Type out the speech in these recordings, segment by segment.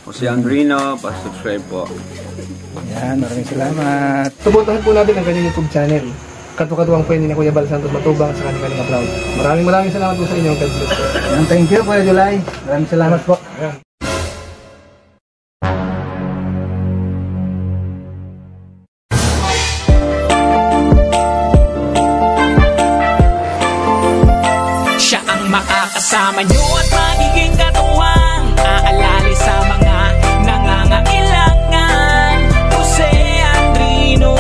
Si Andrino, pa-subscribe po. Yan, maraming salamat. Suportahan po natin ang kanyang YouTube channel. Katuwang po ni Kuya Bal Santos Matubang sa kanyang upload. Maraming salamat po sa inyo. God bless po. Thank you, Kuya July. Maraming salamat po. Siya ang makakasama nyo at magiging katuwang aalali sa mga nangangailangan. Jose Andrino,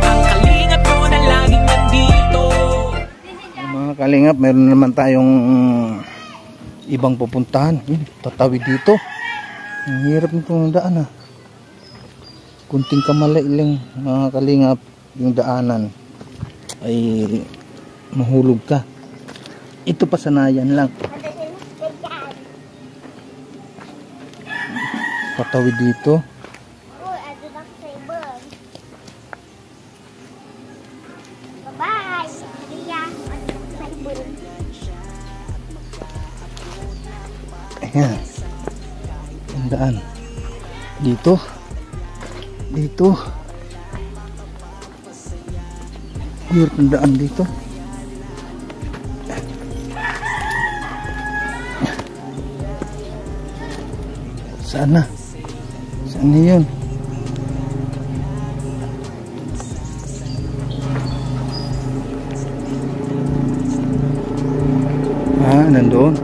ang kalingap mo na laging nandito. Mga kalingap, meron naman tayong ibang pupuntahan. Tatawid dito. Ang hirap nitong daan kunting kamali lang mga kalingap, yung daanan ay mahulog ka. Ito pasanayan lang. Patawid dito. Ayan. Ang daan. Dito. Dito. Hirap ang daan dito. Sana. Saan yun? Nandun.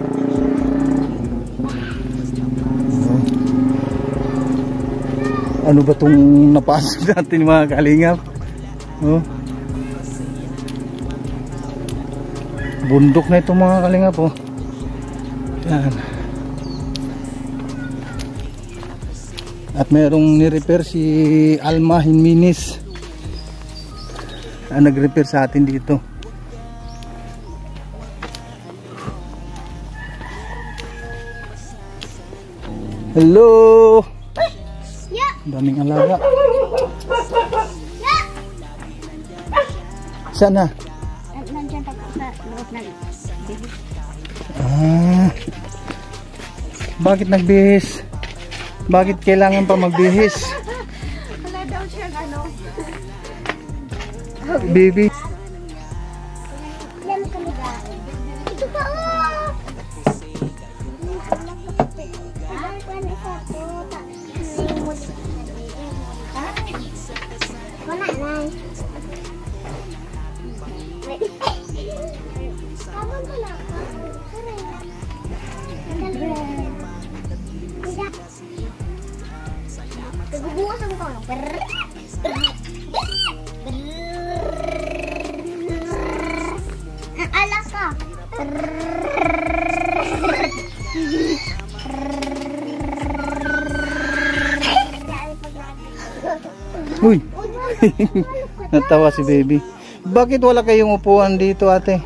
Ano ba itong napasok natin mga kalingap? Bundok na ito mga kalingap. Yan. At mayroong ni-repair si Alma Jimenez. Nag-repair sa atin dito. Hello! Daming alaga. Sana? Nandiyan pa sa loob na. Bakit nagbihis? Bakit kailangan pa magbihis? Wala daw siya Baby. Yan ka nila. Ito pa wala na. Sabon ko lang. Bukasan ko lang. Alas ka. Uy. Natawa si baby. Bakit wala kayong upuan dito, ate?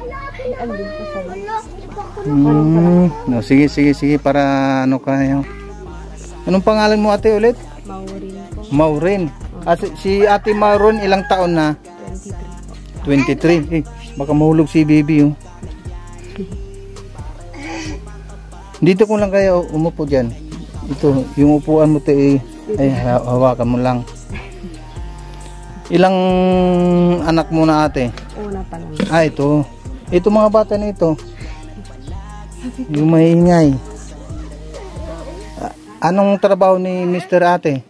No, sige para ano kayo. Anong pangalan mo, ate, ulit? Maureen. Si ate Maureen ilang taon na? 23. Baka mahulog si baby. Dito ko lang kayo umupo dyan. Ito, yung upuan mo ay hawakan mo lang. Ilang anak mo na, ate? Una pa lang. Ito. Ito mga bata na ito. Yung maingay. Anong trabaho ni Mr. ate?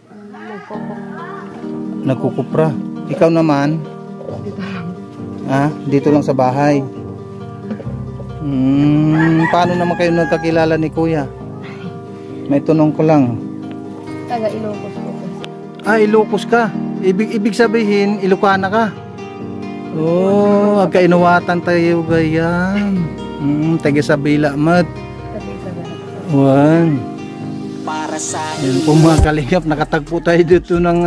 Nagkukupra. Ikaw naman? Dito lang sa bahay. Paano naman kayo nagkakilala ni kuya? May tanong ko lang. Taga Ilocos po. Ilocos ka. Ibig sabihin, Ilocana ka. Agkainuwatan tayo gayan. Taga Sabila mat. Wan. Para sa yan po mga kalingap, nakatagpo tayo dito ng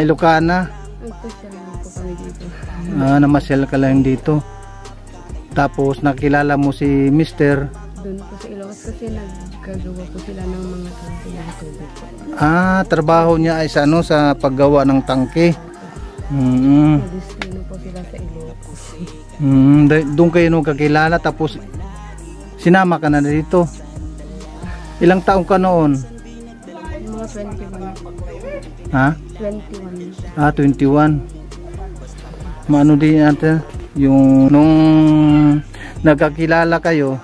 Ilocana. Namasyal ka lang dito. Tapos nakilala mo si Mr. Doon po sa Ilocos kasi nagkagawa po sila ng mga tangke ng tubig. Trabaho niya ay sa sa paggawa ng tangke. Nag-destino po sila sa Ilocos. Doon kayo nung kakilala tapos sinama ka na dito. Ilang taong ka noon? Mga 21. Ha? 21. 21. Maano din natin yung nung nagkakilala kayo,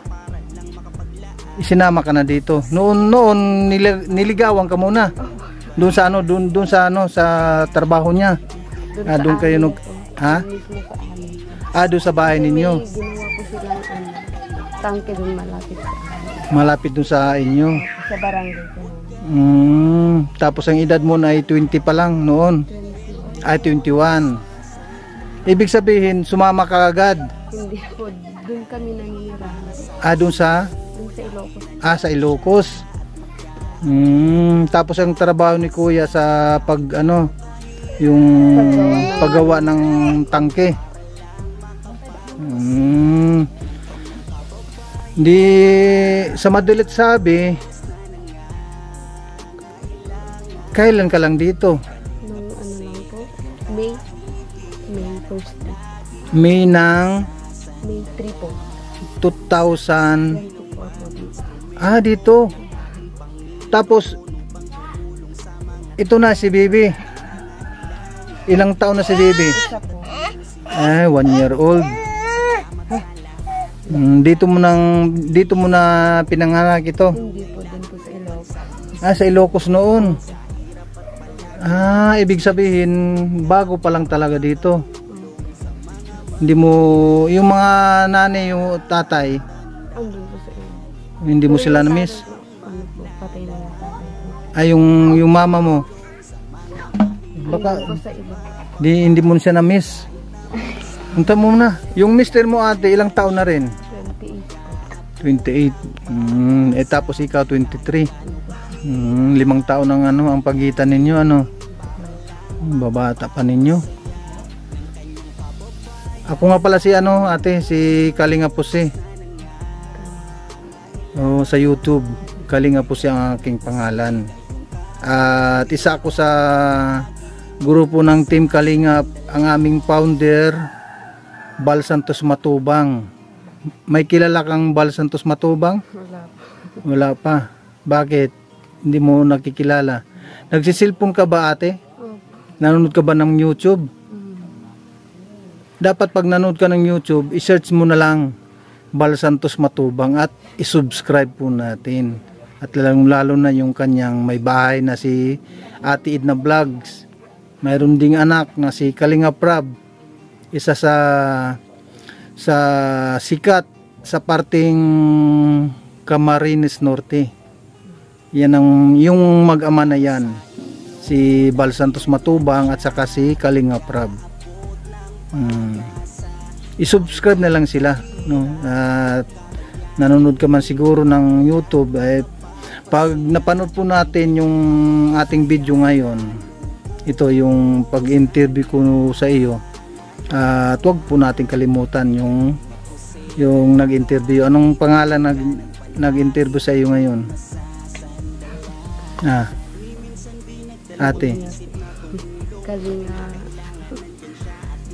isinama ka na dito. Noon niligawan ka muna. Doon sa ano, doon sa ano, sa trabaho niya. Doon kayo ha? Doon sa bahay ninyo. May ginawa ko silang tangke doon malapit sa amin. Malapit doon sa inyo. Sa barangay ko. Tapos ang edad mo na ay 20 pa lang noon. 20. Ay 21. Ibig sabihin sumama ka agad. Hindi po, doon kami nanirahan. Doon sa Ilocos. sa Ilocos. Tapos ang trabaho ni Kuya sa pag ano, yung paggawa ng tangke. Di sa madalit sabi, kailan ka lang dito? Nung ano lang po, May 1st week. May ng May 3 po. 2000. 24 po dito. Dito. Tapos ito na si Baby. Ilang taon na si Baby? Isa po. 1 year old. Dito mo na pinanganak ito. Hindi po, din po sa Ilocos. Sa Ilocos noon. Ibig sabihin bago pa lang talaga dito. Hindi mo yung mga nanay, yung tatay, Andun po sa Ilocos. hindi mo sila na-miss. Ano po, patay na yung tatay ko. Yung mama mo. Baka Andun po sa Ilocos. hindi mo siya na-miss. Punta mo na. Yung mister mo ate, ilang taon na rin? 28 po. 28. Tapos ikaw 23. 5 taon ang ang pagitan ninyo babata pa ninyo. Ako nga pala si ate, si Kalinga Pusi. Sa YouTube, Kalinga Pusi ang aking pangalan. At isa ako sa grupo ng Team Kalingap, ang aming founder Bal Santos Matubang. May kilala kang Bal Santos Matubang? Wala po. Wala pa. Bakit? Hindi mo nakikilala. Nagsisilpon ka ba ate? Opo. Nanonood ka ba ng YouTube? Dapat pag nanood ka ng YouTube, i-search mo na lang Bal Santos Matubang at i-subscribe po natin. At lalo na yung kanyang may bahay na si Ate Edna Vlogs. Mayroon ding anak na si Kalinga Prab. Isa sa sikat sa parting Camarines Norte. Yan yung mag-ama na yan, si Bal Santos Matubang at saka si Kalinga Prab. I-subscribe na lang sila, no? At nanonood ka man siguro ng YouTube, pag napanood po natin yung ating video ngayon, ito yung pag-interview ko sa iyo, at wag po natin kalimutan yung nag-interview. Anong pangalan nag-interview sa iyo ngayon? Ate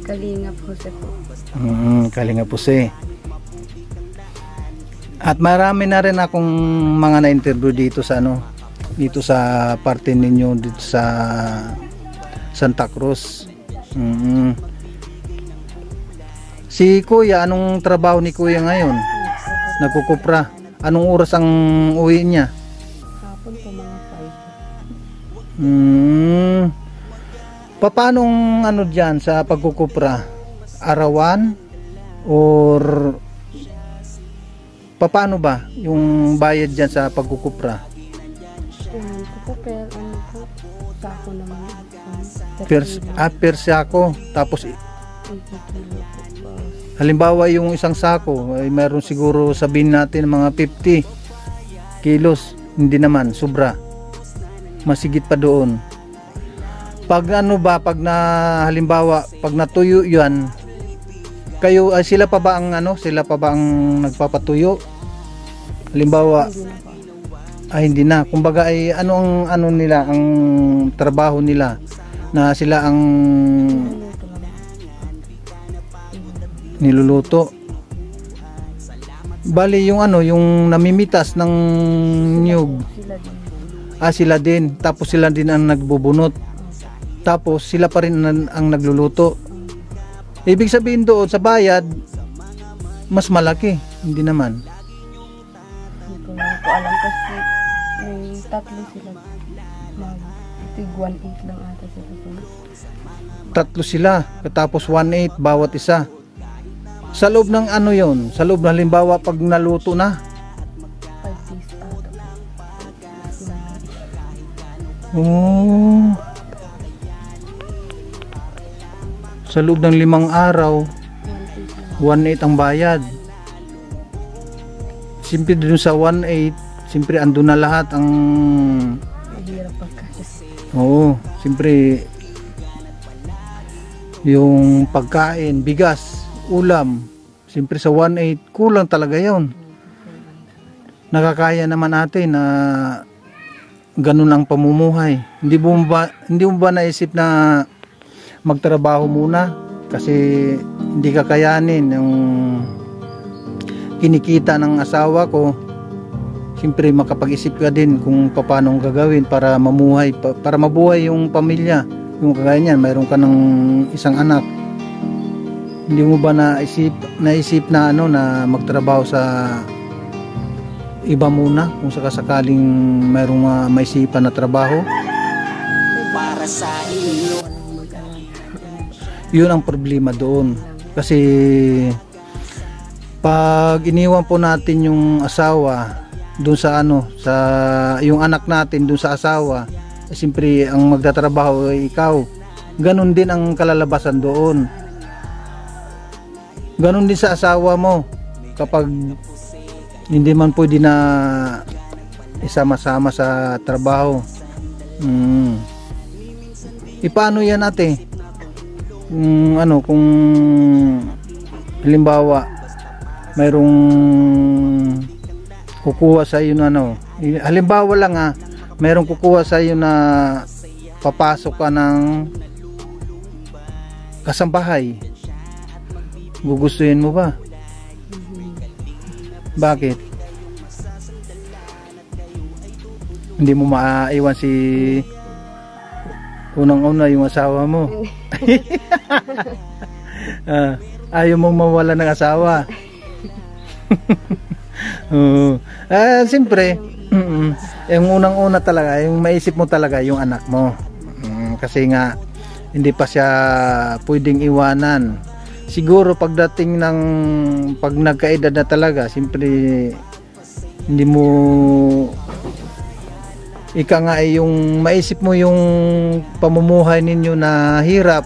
Kalinga Pusi po. Kalinga Pusi. At marami na rin akong mga na-interview dito sa dito sa parte ninyo dito sa Santa Cruz. Si Kuya, anong trabaho ni Kuya ngayon? Nagkukupra. Anong oras ang uwi niya? Hapon po mga 5. Paanong dyan sa pagkukupra? Arawan? Or paano ba yung bayad dyan sa pagkukupra? Per sako naman. Per sako. Tapos halimbawa yung isang sako ay meron siguro sabihin natin mga 50 kilos. Hindi naman, sobra. Masigit pa doon. Pag pag halimbawa pag natuyo yan, kayo sila pa ba ang nagpapatuyo? Halimbawa hindi na. Kumbaga ay ang nila, ang trabaho nila na sila ang niluluto. Bali yung ano, yung namimitas ng niyog. Sila din. Sila din. Tapos sila din ang nagbubunot. Tapos sila pa rin ang nagluluto. Ibig sabihin doon sa bayad, mas malaki. Hindi naman. Hindi ko lang po alam kasi may tatlo sila. Tig 1.8 lang ata sila. Tatlo sila. Tapos 1.8 bawat isa. Sa loob ng ano yon, sa loob ng halimbawa pag naluto na. 5 days ata. Oh. Sa loob ng 5 araw, 1.8 ang bayad. Siyempre dun sa 1.8, siyempre andun na lahat ang... Mahirap pagkakas. Oo, siyempre yung pagkain, bigas, ulam, siyempre sa 1.8, kulang talaga yon. Nakakaya naman natin na ganun ang pamumuhay. Hindi mo ba naisip na magtrabaho muna kasi hindi kakayanin yung kinikita ng asawa ko. Siyempre makapag-isip ka din kung paano ang gagawin para mamuhay, para mabuhay yung pamilya. Yung kagaya niyan, mayroon ka ng isang anak. Hindi mo ba naisip na ano na magtrabaho sa iba muna kung sakasakaling mayroong maisipan na trabaho? Para sa iyo. Yun ang problema doon kasi pag iniwan po natin yung asawa doon sa ano, sa yung anak natin doon sa asawa, siyempre ang magtatrabaho ay ikaw. Ganon din ang kalalabasan doon. Ganon din sa asawa mo kapag hindi man pwede na isama-sama sa trabaho. Paano yan ate? Kung halimbawa mayroong kukuha sa iyo na halimbawa lang mayroong kukuha sa iyo na papasok ka ng kasambahay, gugustuhin mo ba? Bakit? Hindi mo maiwan si unang-una yung asawa mo. Ayaw mong mawala ng asawa. Siyempre yung unang-una talaga, yung maisip mo talaga yung anak mo. Kasi nga hindi pa siya pwedeng iwanan. Siguro pagdating ng pag nagkaedad na talaga, siyempre hindi mo ika nga ay yung maisip mo yung pamumuhay ninyo na hirap,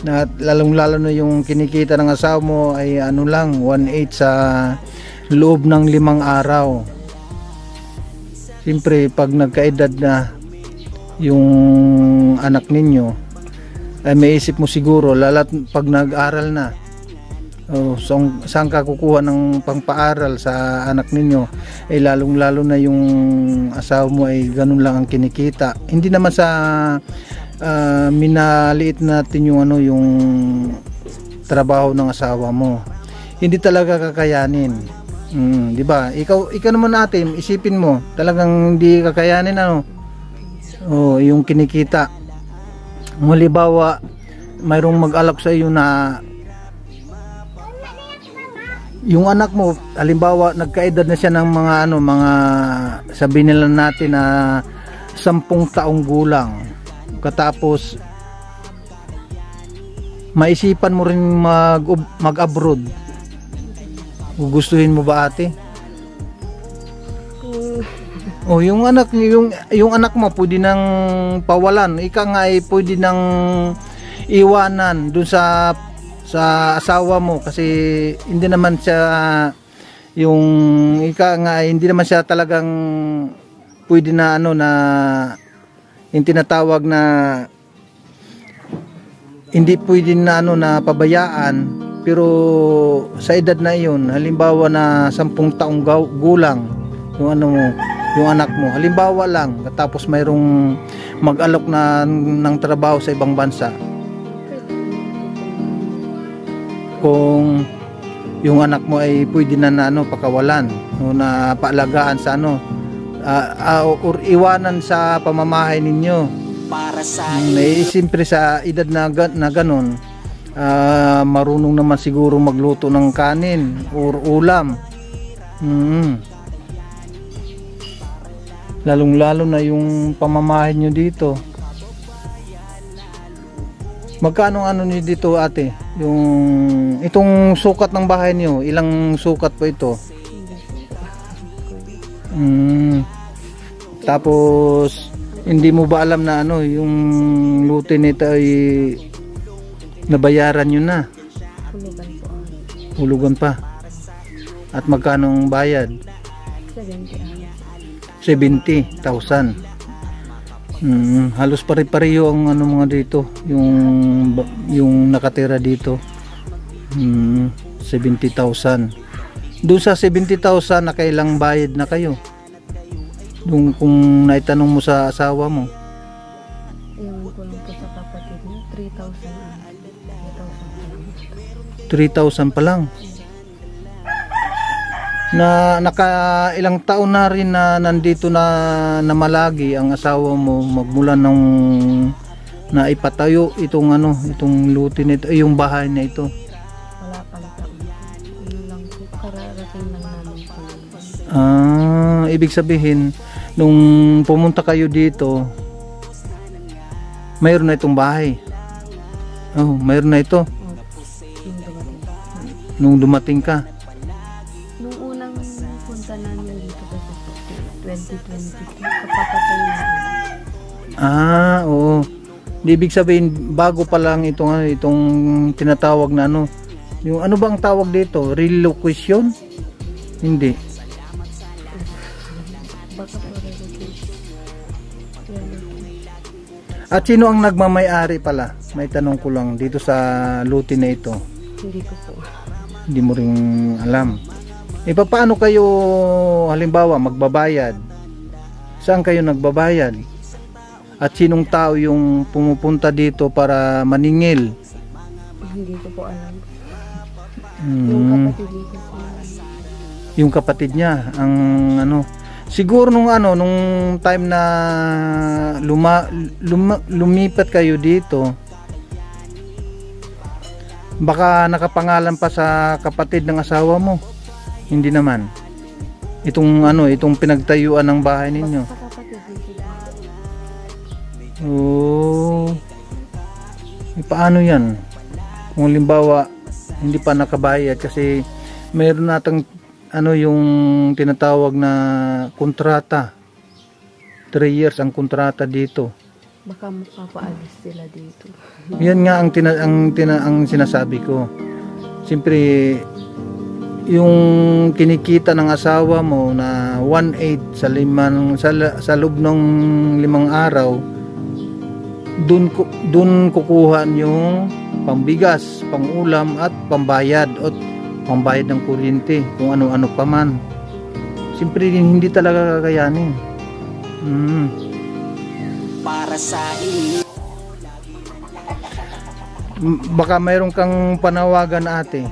na lalong-lalo na yung kinikita ng asawa mo ay ano lang 1.8 sa loob ng 5 araw. Siyempre pag nagkaedad na yung anak ninyo ay maisip mo siguro lalat pag nag-aral na, saan ka kukuha ng pangpaaral sa anak ninyo, ay lalong-lalo na yung asawa mo ay ganun lang ang kinikita. Hindi naman sa minaliit natin yung yung trabaho ng asawa mo, hindi talaga kakayanin. Di ba? Ikaw naman natin, isipin mo, talagang hindi kakayanin yung kinikita. Halimbawa mayroong mag-alok sa iyo na yung anak mo, halimbawa nagkaedad na siya ng mga sabihin nila natin na 10 taong gulang, katapos maisipan mo rin mag-abroad, gugustuhin mo ba ate? Yung anak mo pwede nang pawalan, ika nga ay pwede nang iwanan dun sa asawa mo kasi hindi naman siya yung ika nga ay hindi naman siya talagang pwede na na yung tinatawag na hindi pwede na na pabayaan, pero sa edad na iyon, halimbawa na 10 taong gulang yung anak mo, halimbawa lang, tapos mayroong mag-alok na ng trabaho sa ibang bansa, kung yung anak mo ay pwede na pakawalan o na paalagaan sa or iwanan sa pamamahay ninyo. Para sa Siyempre sa edad na ganon, marunong naman siguro magluto ng kanin or ulam. Lalong-lalo na yung pamamahay nyo dito. Magkano nyo dito, ate? Itong sukat ng bahay nyo, ilang sukat po ito? Tapos hindi mo ba alam na yung luti nito ay nabayaran nyo na? Hulugan pa. At magkano ang bayad? 70,000. Halos pare-pareho ang mga dito, yung nakatira dito. 70,000. Doon sa 70,000 nakailang bayad na kayo? Kung naitanong mo sa asawa mo. Ewan ko lang po sa kapatid niya, 3,000 pa lang. Na nakailang taon na rin na nandito na namalagi ang asawa mo magmula nung naipatayo itong luti nito, yung bahay na ito. Wala pang taon. Lang po, kararating lang namin po. Ibig sabihin nung pumunta kayo dito mayroon na itong bahay. Mayroon na ito. Nung dumating ka. Nung unang punta namin dito kasi 2022, kapapatayin namin. Oo. Ibig sabihin bago pa lang itong tinatawag na yung ano bang tawag dito? Relocation? Hindi. Baka po At sino ang nagmamay-ari pala? May tanong ko lang dito sa luti na ito. hindi ko po. Hindi mo rin alam. Paano kayo halimbawa magbabayad? Saan kayo nagbabayad? At sinong tao yung pumupunta dito para maningil? Hindi ko po alam. Yung kapatid dito po. Yung kapatid niya ang siguro nung time na lumipat kayo dito, baka nakapangalan pa sa kapatid ng asawa mo. Hindi naman. Itong pinagtayuan ng bahay ninyo. Sa kapatid dito. Paano yan? Kung halimbawa hindi pa nakabayad kasi mayroon natang yung tinatawag na kontrata. 3 years ang kontrata dito. Baka mapapaalis sila dito. Yan nga ang sinasabi ko. Siyempre yung kinikita ng asawa mo na 1/8 sa loob ng 5 araw, dun kukuha yung pambigas, pangulam at pambayad ng kuryente, kung ano-ano pa man. Siyempre hindi talaga kakayanin. para sa inyo. Baka mayroon kang panawagan, ate.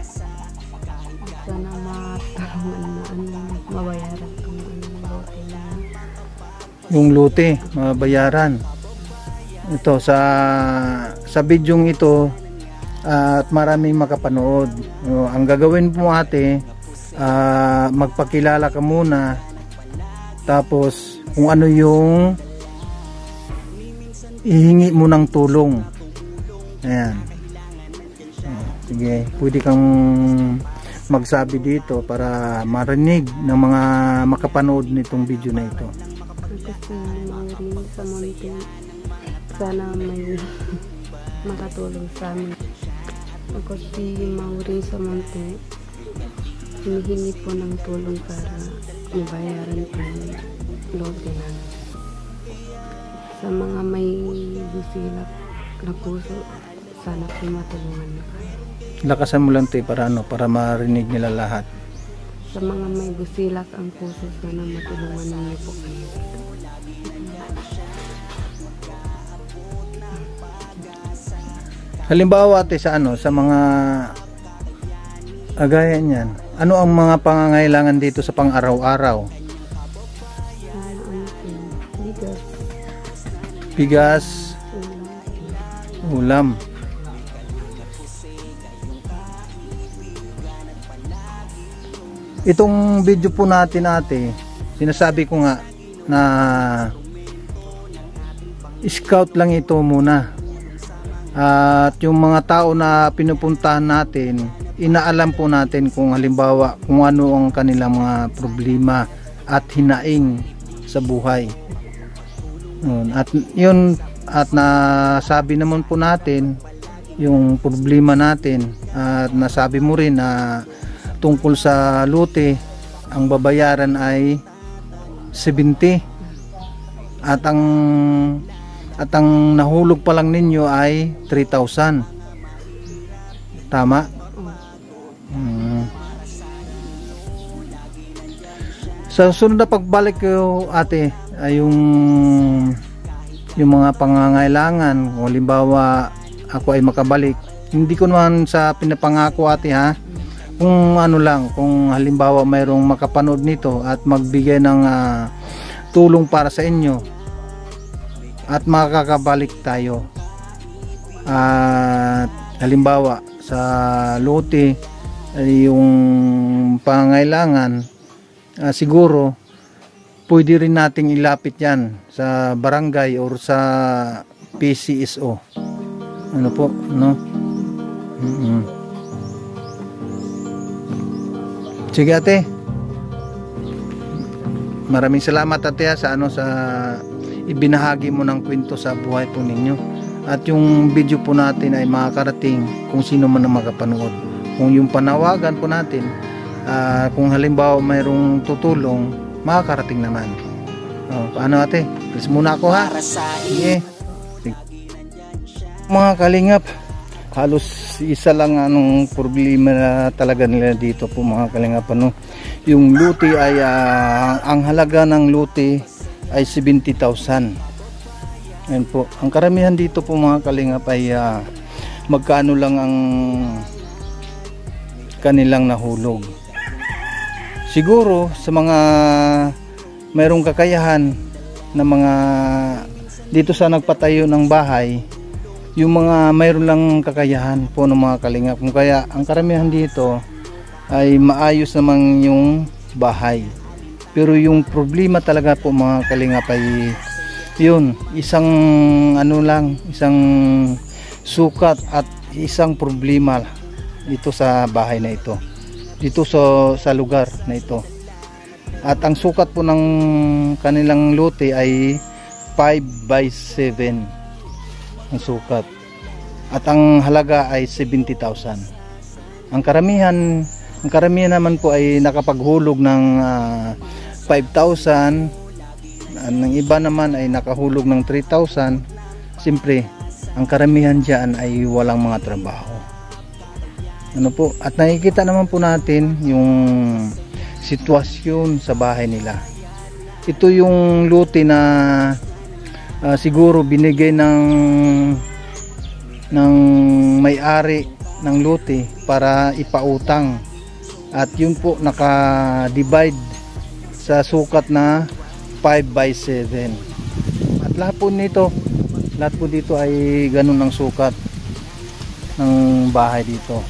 Sana mabayaran kung lote na. Yung lote, mabayaran. Ito sa bidyong ito at maraming makapanood. Ang gagawin mo, ate, magpakilala ka muna, tapos kung ano yung ihingi mo ng tulong. Ayan. Sige, pwede kang magsabi dito para marinig ng mga makapanood nitong video na ito. Kasi Maureen sa Monte, sana may makatulong sa amin. Ako si Maureen sa Monte, hinihingi po ng tulong para mabayaran po yung lote namin. Sa mga may busilak na puso, sana po matulungan na kayo. Lakasan mo lang, te, para marinig nila lahat. Sa mga may busilak ang puso, sana matulungan niyo po kayo. Halimbawa, ate, sa mga Gaya niyan. Ano ang mga pangangailangan dito sa pang-araw-araw? Bigas. Bigas, ulam. Itong video po natin ate, sinasabi ko nga na scout lang ito muna. At yung mga tao na pinupuntahan natin, inaalam po natin kung halimbawa kung ano ang kanilang mga problema at hinaing sa buhay. At yun, at nasabi naman po natin yung problema natin, at nasabi mo rin na tungkol sa lote ang babayaran ay 70 at ang nahulog pa lang ninyo ay 3,000. Tama? Sa sunod na pagbalik ko ate ay yung mga pangangailangan, kung halimbawa ako ay makabalik, hindi ko naman sa pinapangako ate ha, kung ano lang, kung halimbawa mayroong makapanood nito at magbigay ng tulong para sa inyo at makakabalik tayo, at halimbawa sa lote yung pangangailangan, siguro pwede rin nating ilapit yan sa barangay or sa PCSO. Ano po, no? Sige ate, maraming salamat ate sa ibinahagi mo ng kwento sa buhay po ninyo, at yung video po natin ay makakarating kung sino man ang makapanood. Kung yung panawagan po natin, kung halimbawa mayroong tutulong, makakarating naman. Paano ate? Please muna ako ha. Sige. Mga kalingap, halos isa lang anong problema na talaga nila dito po mga kalingap, ano? Yung lote ay ang halaga ng lote ay 70,000. Ayan po. Ang karamihan dito po mga kalingap ay magkano lang ang kanilang nahulog. Siguro sa mga mayroong kakayahan na mga dito sa nagpatayo ng bahay, yung mga mayroon lang kakayahan po ng mga kalingap, kung kaya ang karamihan dito ay maayos naman yung bahay. Pero yung problema talaga po mga kalingap ay yun, isang isang sukat at isang problema dito sa bahay na ito, dito sa lugar na ito. At ang sukat po ng kanilang lote ay 5/7 ang sukat, at ang halaga ay 70,000. Ang karamihan naman po ay nakapaghulog ng 5,000, ang iba naman ay nakahulog ng 3,000. Siyempre ang karamihan dyan ay walang mga trabaho, ano po, at nakikita naman po natin yung sitwasyon sa bahay nila. Ito yung lote na siguro binigay ng may-ari ng lote para ipautang, at yun po naka-divide sa sukat na 5/7. At lahat po dito ay ganun ang sukat ng bahay dito.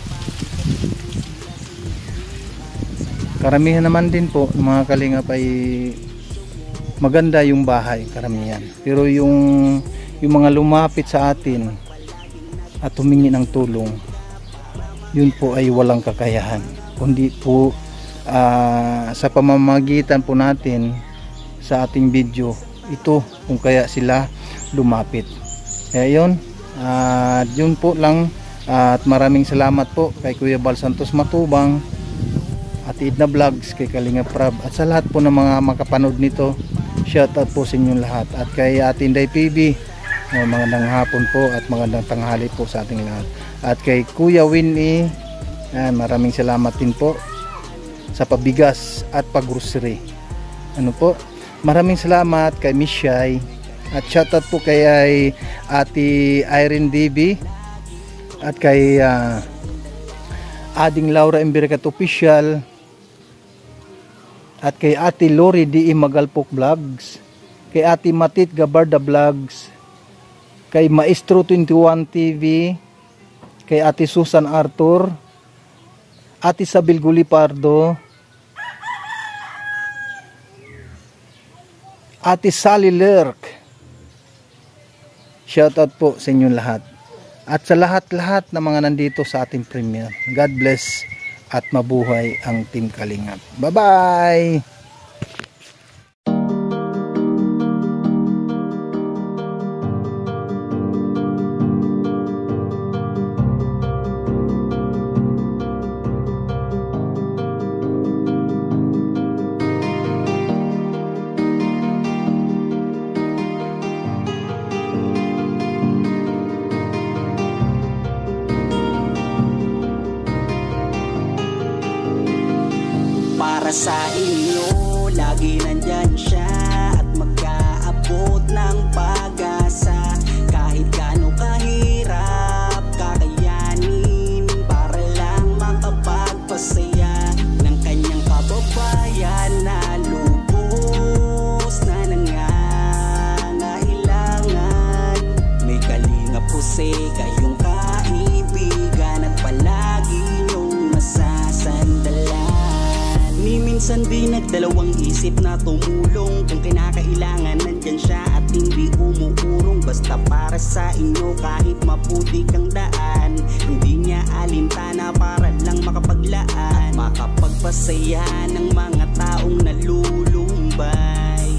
Karamihan naman din po ng mga kalingap ay maganda yung bahay, karamihan. Pero yung mga lumapit sa atin at humingi ng tulong, yun po ay walang kakayahan, kundi po sa pamamagitan po natin sa ating video ito, kung kaya sila lumapit. Kaya yun, yun po lang, at maraming salamat po kay Kuya Bal Santos Matubang at Edna Vlogs, kay Kalinga Prab, at sa lahat po ng mga makapanood nito. Shoutout po sa inyong lahat, at kay Atin Day PB, magandang hapon po at magandang tanghali po sa ating lahat. At kay Kuya Winnie, maraming salamat din po sa pabigas at paggrocery. Ano po, maraming salamat kay Miss Shai, at shoutout po kay Ate Irene DB at kay Ading Laura Embiricat Official, at kay Ate Lori D.E. Magalpok Vlogs, kay Ate Matit Gabarda Vlogs, kay Maestro 21 TV, kay Ate Susan Arthur, Ate Sabil Gulipardo, Ate Sally Lerk. Shoutout po sa inyong lahat. At sa lahat-lahat na mga nandito sa ating premiere. God bless at mabuhay ang Team Kalingap. Bye-bye! Para sa inyo, lagi nandyan siya at mag-aabot ng pag-asa. Kahit gaano kahirap kakayanin, para lang makapagpasaya ng kanyang kababayan na lubos na nangangailangan. May Kalingap Jose, kayong kaibigan at palagi niyong masasandalan. Minsan di nagdalawang isip na tumulong, kung kinakailangan nandyan siya at hindi umuurong. Basta para sa inyo kahit maputik ang daan, hindi niya alintana para lang makapaglaan, makapagpasaya ng mga taong nalulumbay.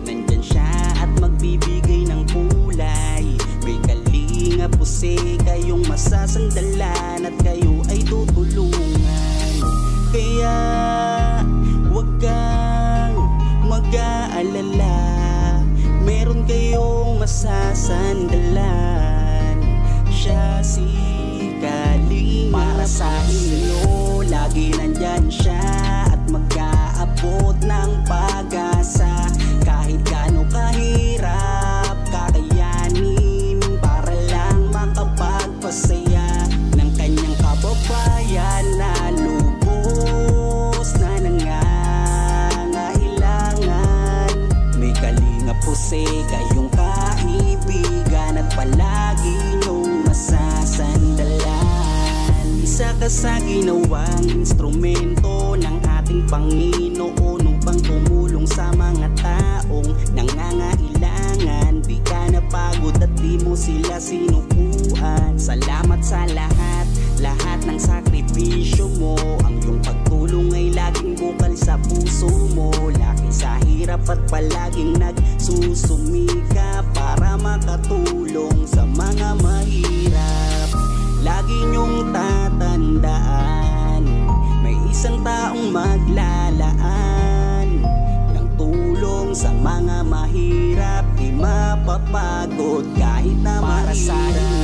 Nandyan siya at magbibigay ng kulay. May Kalingap Jose, kayong masasandalan at kayo ay tutulungan. Kaya huwag kang mag-aalala, meron kayong masasandalan. Siya si Kalingap. Para sa inyo, lagi nandyan siya at mag-aabot ng pag-asa. Kahit gaano kahirap kakayanin, para lang makapagpasaya ng kanyang kababayan na lubos na nangangailangan. May Kalingap Jose, kayong kaibigan at palagi niyong masasandalan. Isa ka sa ginawang instrumento ng ating Panginoon upang tumulong sa mga taong nangangailangan. Di ka napagod at di mo sila sinukuan. Salamat sa lahat ng sakripisyo mo. Ang iyong pagtulong ay laging bukal sa puso mo. Laki sa hirap at palaging nagsusumika para makatulong sa mga mahirap. Lagi niyong tatandaan, may isang taong maglalaan ng tulong sa mga mahirap. Di mapapagod kahit na para sa inyo,